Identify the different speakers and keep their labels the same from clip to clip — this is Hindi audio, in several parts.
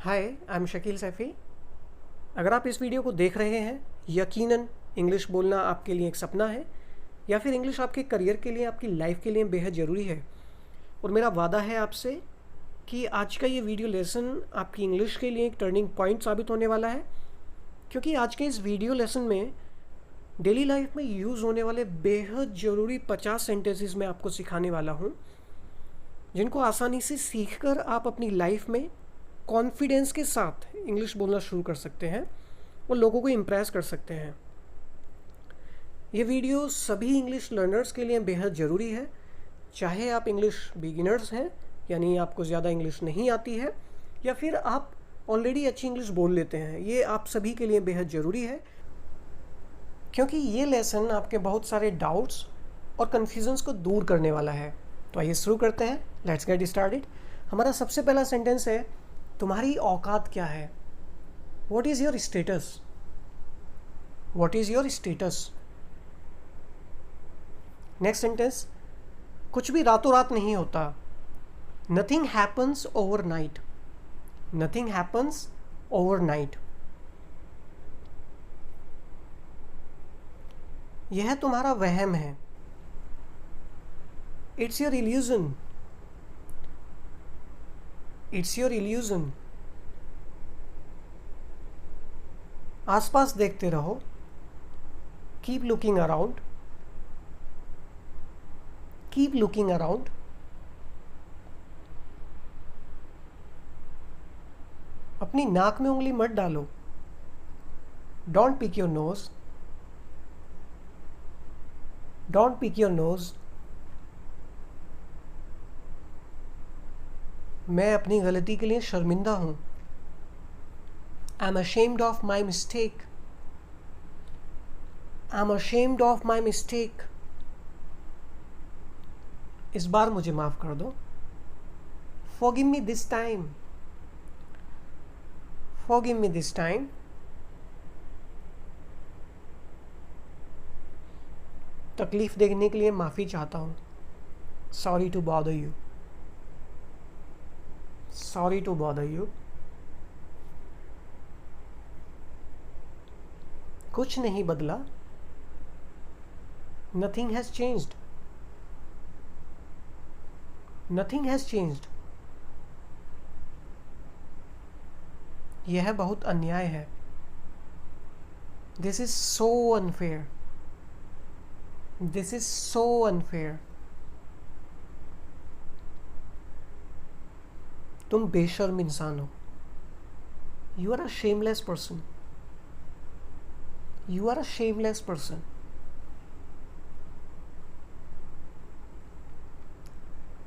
Speaker 1: Hi, I am Shakeel Saifi. अगर आप इस वीडियो को देख रहे हैं, यकीनन इंग्लिश बोलना आपके लिए एक सपना है या फिर इंग्लिश आपके करियर के लिए, आपकी लाइफ के लिए बेहद ज़रूरी है। और मेरा वादा है आपसे कि आज का ये वीडियो लेसन आपकी इंग्लिश के लिए एक टर्निंग पॉइंट साबित होने वाला है, क्योंकि आज के इस वीडियो लेसन में डेली लाइफ में यूज़ होने वाले बेहद ज़रूरी 50 सेंटेंसेस मैं आपको सिखाने वाला हूँ, जिनको आसानी से सीखकर आप अपनी लाइफ में कॉन्फिडेंस के साथ इंग्लिश बोलना शुरू कर सकते हैं और लोगों को इम्प्रेस कर सकते हैं। ये वीडियो सभी इंग्लिश लर्नर्स के लिए बेहद ज़रूरी है, चाहे आप इंग्लिश बिगिनर्स हैं, यानी आपको ज़्यादा इंग्लिश नहीं आती है, या फिर आप ऑलरेडी अच्छी इंग्लिश बोल लेते हैं। ये आप सभी के लिए बेहद ज़रूरी है, क्योंकि ये लेसन आपके बहुत सारे डाउट्स और कन्फ्यूजन्स को दूर करने वाला है। तो आइए शुरू करते हैं। Let's get started. हमारा सबसे पहला सेंटेंस है, तुम्हारी औकात क्या है? What is your status? What is your status? Next sentence, कुछ भी रातों रात नहीं होता। Nothing happens overnight. Nothing happens overnight. यह तुम्हारा वहम है। It's your illusion. It's your illusion. आसपास देखते रहो। Keep looking around. Keep looking around. अपनी नाक में उंगली मत डालो। Don't pick your nose. Don't pick your knows. मैं अपनी गलती के लिए शर्मिंदा हूं। I'm ashamed of my mistake. I'm ashamed of my mistake. इस बार मुझे माफ कर दो। Forgive me this time. Forgive me this time. तकलीफ देने के लिए माफ़ी चाहता हूँ। Sorry to bother you. Sorry to bother you. कुछ नहीं बदला। Nothing has changed. Nothing has changed. यह बहुत अन्याय है। This is so unfair. This is so unfair. तुम बेशर्म इंसान हो। You are a shameless person. You are a shameless person.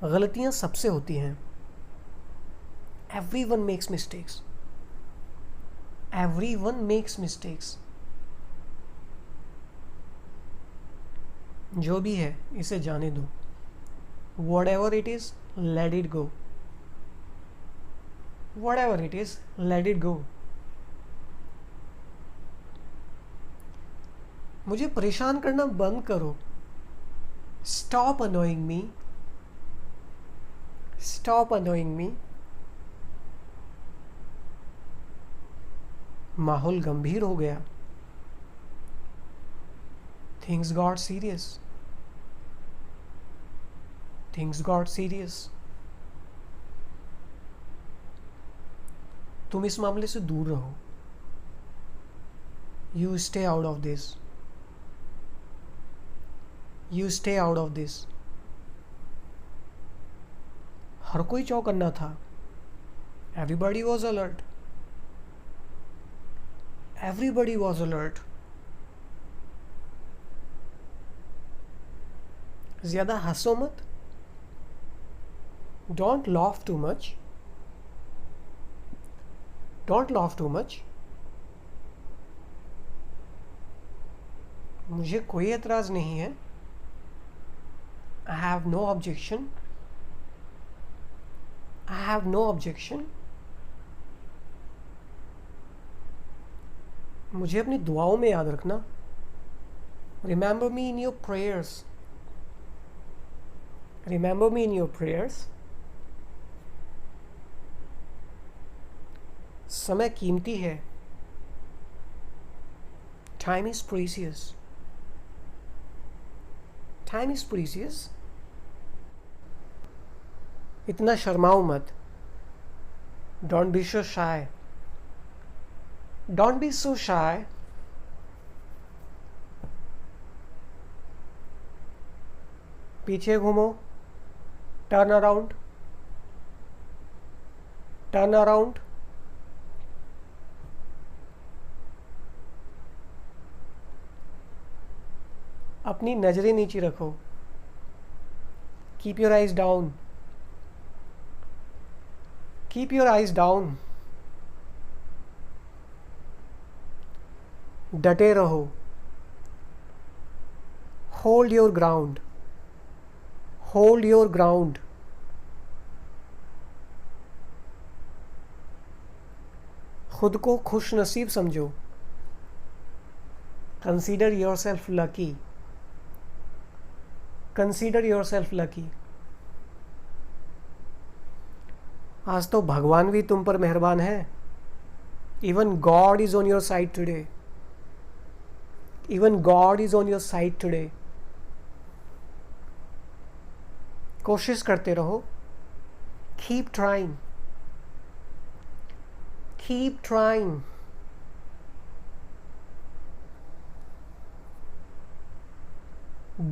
Speaker 1: गलतियां सबसे होती हैं। Everyone makes mistakes. Everyone makes mistakes. जो भी है इसे जाने दो। Whatever it is, let it go. Whatever it is, let it go. मुझे परेशान करना बंद करो। Stop annoying me. Stop annoying me. माहौल गंभीर हो गया। Things got serious. Things got serious. तुम इस मामले से दूर रहो। You stay out of this. You stay out of this. हर कोई चौकन्ना था। Everybody was alert. Everybody was alert. ज़्यादा हंसो मत। Don't laugh too much. Don't laugh too much. मुझे कोई एतराज़ नहीं है। I have no objection. I have no objection. मुझे अपनी दुआओं में याद रखना। Remember me in your prayers. Remember me in your prayers. समय कीमती है। Time is precious. Time is precious. इतना शर्माओ मत। Don't be so shy. Don't be so shy. पीछे घूमो। Turn around. Turn around. अपनी नजरें नीचे रखो। Keep your eyes down. Keep your eyes down. डटे रहो। Hold your ground. Hold your ground. खुद को खुश नसीब समझो। Consider yourself lucky. Consider yourself lucky. आज तो भगवान भी तुम पर मेहरबान है। Even God is on your side today. Even God is on your side today. कोशिश करते रहो। Keep trying. Keep trying.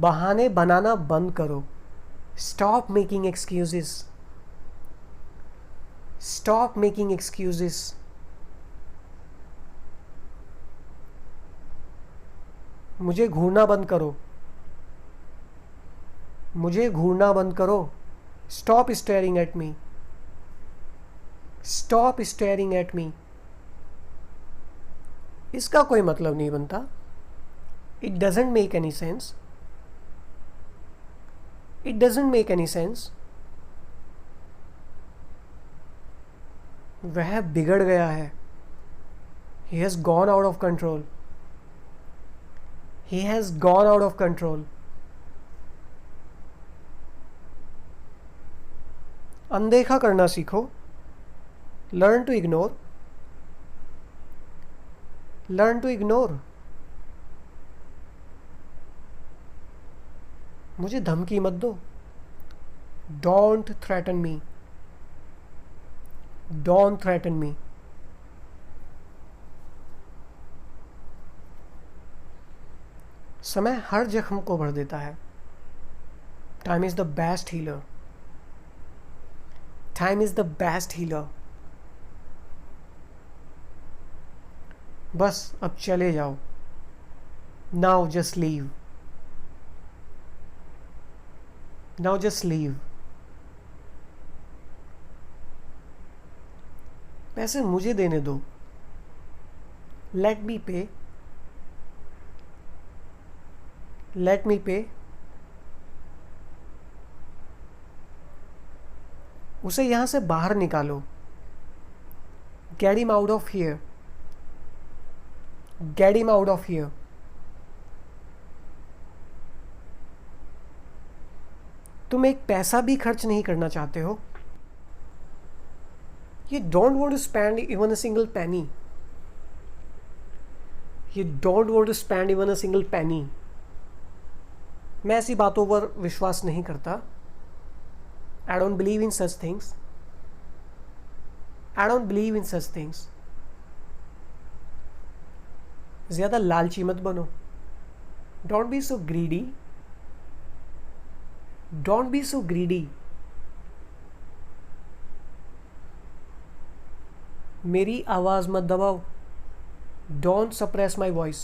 Speaker 1: बहाने बनाना बंद करो। Stop making excuses. Stop making excuses. मुझे घूरना बंद करो। मुझे घूरना बंद करो। Stop staring at me. Stop staring at me. इसका कोई मतलब नहीं बनता। It doesn't make any sense. It doesn't make any sense. वह बिगड़ गया है। He has gone out of control. He has gone out of control. अनदेखा करना सीखो। Learn to ignore. Learn to ignore. मुझे धमकी मत दो। Don't threaten me. Don't threaten me. समय हर जख्म को भर देता है। Time is the best healer. Time is the best healer. बस अब चले जाओ। Now just leave. Now just leave. पैसे मुझे देने दो। Let me pay. Let me pay. उसे यहां से बाहर निकालो। Get him out of here. Get him out of here. तुम एक पैसा भी खर्च नहीं करना चाहते हो। You don't want to spend even a single penny. You don't want to spend even a single penny. मैं ऐसी बातों पर विश्वास नहीं करता। I don't believe in such things. I don't believe in such things. ज़्यादा लालची मत बनो। Don't be so greedy. Don't be so greedy. मेरी आवाज़ मत दबाओ। Don't suppress my voice.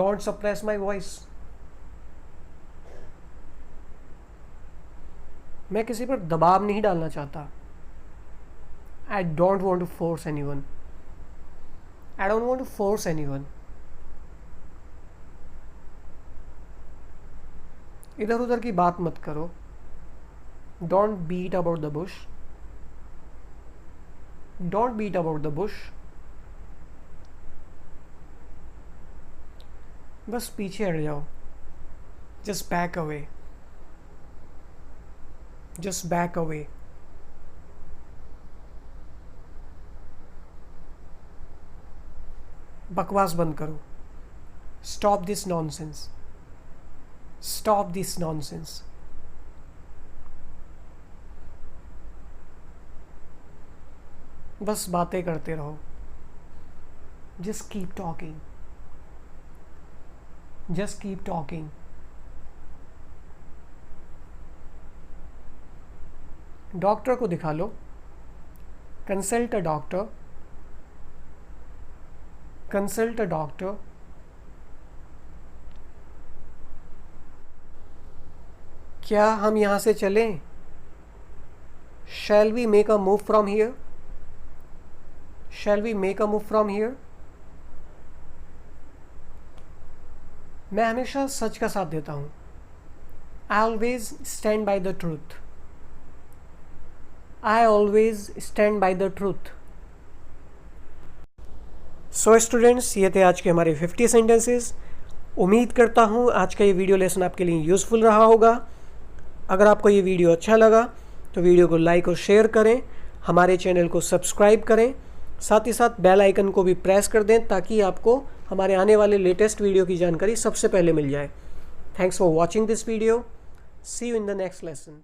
Speaker 1: Don't suppress my voice. मैं किसी पर दबाव नहीं डालना चाहता। I don't want to force anyone. I don't want to force anyone. इधर उधर की बात मत करो। Don't beat about the bush. Don't beat about the bush. बस पीछे हट जाओ। Just back away. Just back away. बकवास बंद करो। Stop this nonsense, stop this nonsense. बस बातें करते रहो। Just keep talking, just keep talking. Doctor को दिखा लो, consult a doctor, consult a doctor. क्या हम यहाँ से चलें? Shall we make a move from here? Shall we make a move from here? मैं हमेशा सच का साथ देता हूँ। I always stand by the truth. I always stand by the truth. So students, ये थे आज के हमारे 50 सेंटेंसेस। उम्मीद करता हूँ आज का ये वीडियो लेसन आपके लिए यूज़फुल रहा होगा। अगर आपको ये वीडियो अच्छा लगा तो वीडियो को लाइक और शेयर करें, हमारे चैनल को सब्सक्राइब करें, साथ ही साथ बेल आइकन को भी प्रेस कर दें ताकि आपको हमारे आने वाले लेटेस्ट वीडियो की जानकारी सबसे पहले मिल जाए। Thanks for watching this video. See you in the next lesson.